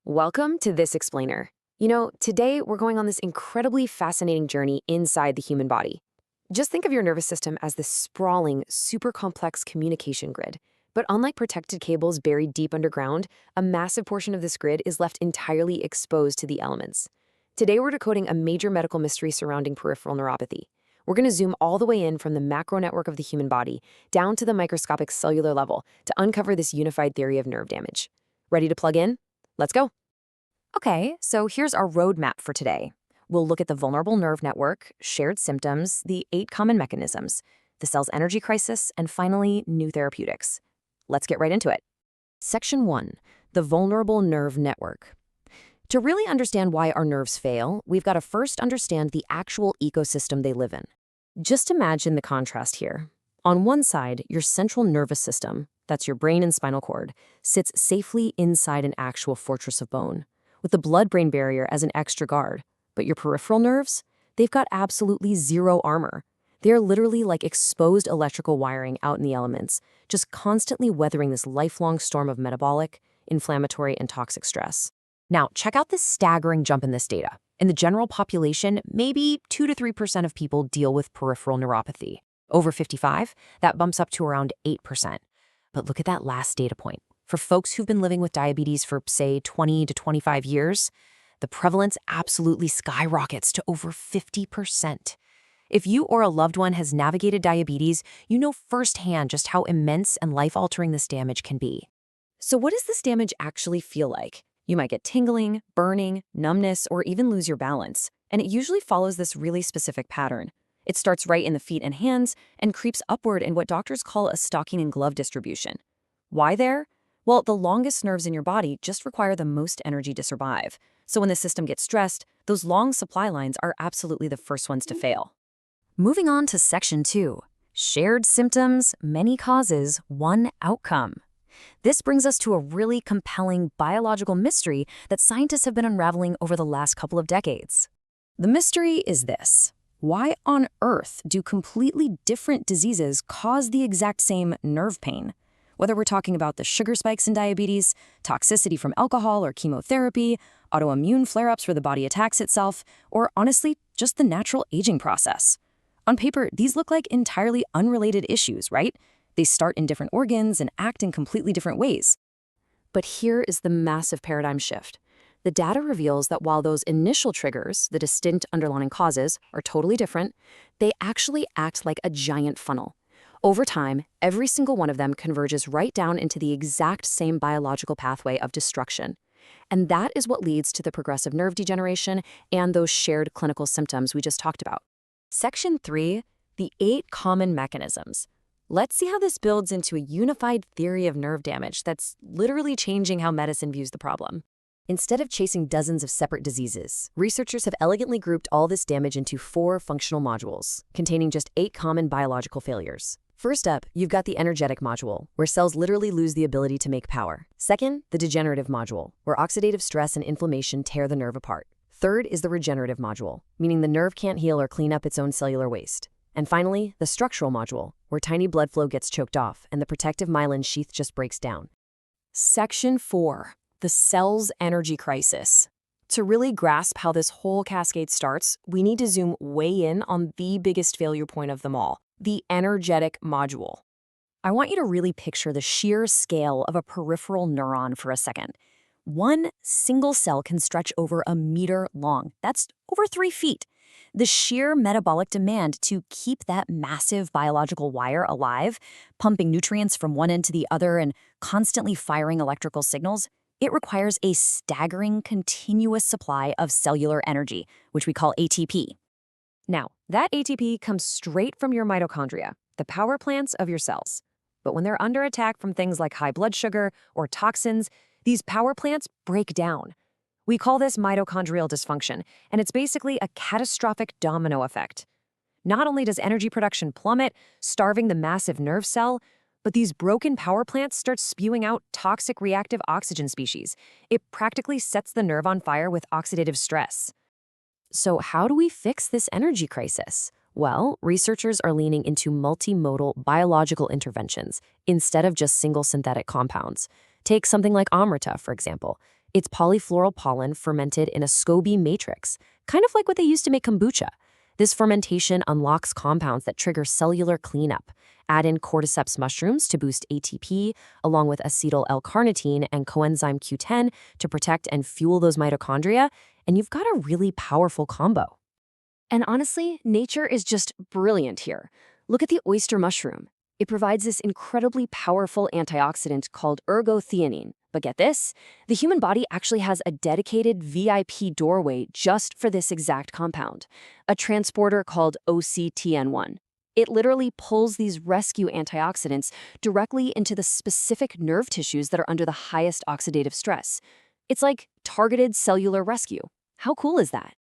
Welcome to This Explainer. Today we're going on this incredibly fascinating journey inside the human body. Just think of your nervous system as this sprawling, super complex communication grid. But unlike protected cables buried deep underground, a massive portion of this grid is left entirely exposed to the elements. Today we're decoding a major medical mystery surrounding peripheral neuropathy. We're going to zoom all the way in from the macro network of the human body down to the microscopic cellular level to uncover this unified theory of nerve damage. Ready to plug in? Let's go. Okay, so here's our roadmap for today. We'll look at the vulnerable nerve network, shared symptoms, the 8 common mechanisms, the cell's energy crisis, and finally, new therapeutics. Let's get right into it. Section 1, the vulnerable nerve network. To really understand why our nerves fail, we've got to first understand the actual ecosystem they live in. Just imagine the contrast here. On one side, your central nervous system, that's your brain and spinal cord, sits safely inside an actual fortress of bone, with the blood-brain barrier as an extra guard. But your peripheral nerves? They've got absolutely zero armor. They're literally like exposed electrical wiring out in the elements, just constantly weathering this lifelong storm of metabolic, inflammatory, and toxic stress. Now, check out this staggering jump in this data. In the general population, maybe 2 to 3% of people deal with peripheral neuropathy. Over 55, that bumps up to around 8%. But look at that last data point. For folks who've been living with diabetes for, say, 20 to 25 years, the prevalence absolutely skyrockets to over 50%. If you or a loved one has navigated diabetes, you know firsthand just how immense and life-altering this damage can be. So what does this damage actually feel like? You might get tingling, burning, numbness, or even lose your balance. And it usually follows this really specific pattern. It starts right in the feet and hands and creeps upward in what doctors call a stocking and glove distribution. Why there? Well, the longest nerves in your body just require the most energy to survive. So when the system gets stressed, those long supply lines are absolutely the first ones to fail. Moving on to Section 2, shared symptoms, many causes, one outcome. This brings us to a really compelling biological mystery that scientists have been unraveling over the last couple of decades. The mystery is this: why on earth do completely different diseases cause the exact same nerve pain? Whether we're talking about the sugar spikes in diabetes, toxicity from alcohol or chemotherapy, autoimmune flare-ups where the body attacks itself, or honestly, just the natural aging process. On paper, these look like entirely unrelated issues, right? They start in different organs and act in completely different ways. But here is the massive paradigm shift. The data reveals that while those initial triggers, the distinct underlying causes, are totally different, they actually act like a giant funnel. Over time, every single one of them converges right down into the exact same biological pathway of destruction. And that is what leads to the progressive nerve degeneration and those shared clinical symptoms we just talked about. Section 3, the 8 common mechanisms. Let's see how this builds into a unified theory of nerve damage that's literally changing how medicine views the problem. Instead of chasing dozens of separate diseases, researchers have elegantly grouped all this damage into 4 functional modules, containing just 8 common biological failures. First up, you've got the energetic module, where cells literally lose the ability to make power. Second, the degenerative module, where oxidative stress and inflammation tear the nerve apart. Third is the regenerative module, meaning the nerve can't heal or clean up its own cellular waste. And finally, the structural module, where tiny blood flow gets choked off and the protective myelin sheath just breaks down. Section 4, the cell's energy crisis. To really grasp how this whole cascade starts, we need to zoom way in on the biggest failure point of them all, the energetic module. I want you to really picture the sheer scale of a peripheral neuron for a second. One single cell can stretch over a meter long. That's over 3 feet. The sheer metabolic demand to keep that massive biological wire alive, pumping nutrients from one end to the other and constantly firing electrical signals, it requires a staggering continuous supply of cellular energy, which we call ATP. Now, that ATP comes straight from your mitochondria, the power plants of your cells. But when they're under attack from things like high blood sugar or toxins, these power plants break down. We call this mitochondrial dysfunction, and it's basically a catastrophic domino effect. Not only does energy production plummet, starving the massive nerve cell, but these broken power plants start spewing out toxic reactive oxygen species. It practically sets the nerve on fire with oxidative stress. So how do we fix this energy crisis? Well, researchers are leaning into multimodal biological interventions instead of just single synthetic compounds. Take something like Amrita, for example. It's polyfloral pollen fermented in a SCOBY matrix, kind of like what they use to make kombucha. This fermentation unlocks compounds that trigger cellular cleanup. Add in cordyceps mushrooms to boost ATP, along with acetyl L-carnitine and coenzyme Q10 to protect and fuel those mitochondria, and you've got a really powerful combo. And honestly, nature is just brilliant here. Look at the oyster mushroom. It provides this incredibly powerful antioxidant called ergothioneine. But get this, the human body actually has a dedicated VIP doorway just for this exact compound, a transporter called OCTN1. It literally pulls these rescue antioxidants directly into the specific nerve tissues that are under the highest oxidative stress. It's like targeted cellular rescue. How cool is that?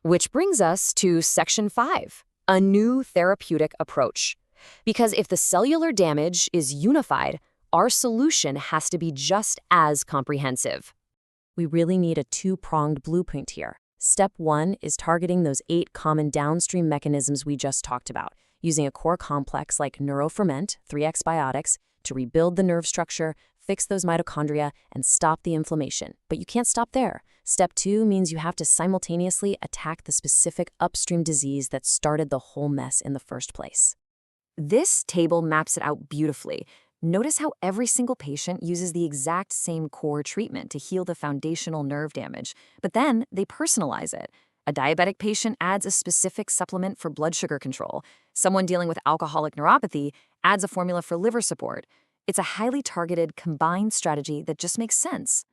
Which brings us to Section 5, a new therapeutic approach. Because if the cellular damage is unified, our solution has to be just as comprehensive. We really need a two-pronged blueprint here. Step 1 is targeting those 8 common downstream mechanisms we just talked about, using a core complex like neuroferment, 3X biotics, to rebuild the nerve structure, fix those mitochondria, and stop the inflammation. But you can't stop there. Step 2 means you have to simultaneously attack the specific upstream disease that started the whole mess in the first place. This table maps it out beautifully. Notice how every single patient uses the exact same core treatment to heal the foundational nerve damage, but then they personalize it. A diabetic patient adds a specific supplement for blood sugar control. Someone dealing with alcoholic neuropathy adds a formula for liver support. It's a highly targeted, combined strategy that just makes sense.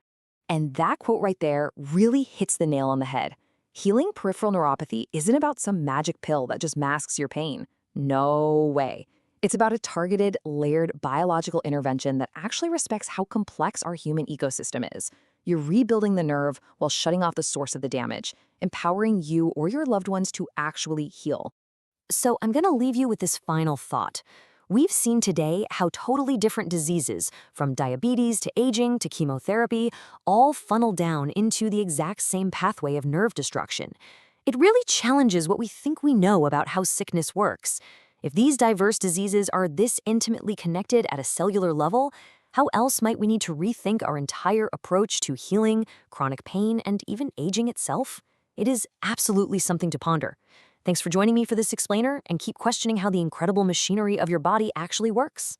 And that quote right there really hits the nail on the head. Healing peripheral neuropathy isn't about some magic pill that just masks your pain. No way. It's about a targeted, layered biological intervention that actually respects how complex our human ecosystem is. You're rebuilding the nerve while shutting off the source of the damage, empowering you or your loved ones to actually heal. So I'm going to leave you with this final thought. We've seen today how totally different diseases, from diabetes to aging to chemotherapy, all funnel down into the exact same pathway of nerve destruction. It really challenges what we think we know about how sickness works. If these diverse diseases are this intimately connected at a cellular level, how else might we need to rethink our entire approach to healing, chronic pain, and even aging itself? It is absolutely something to ponder. Thanks for joining me for this explainer, and keep questioning how the incredible machinery of your body actually works.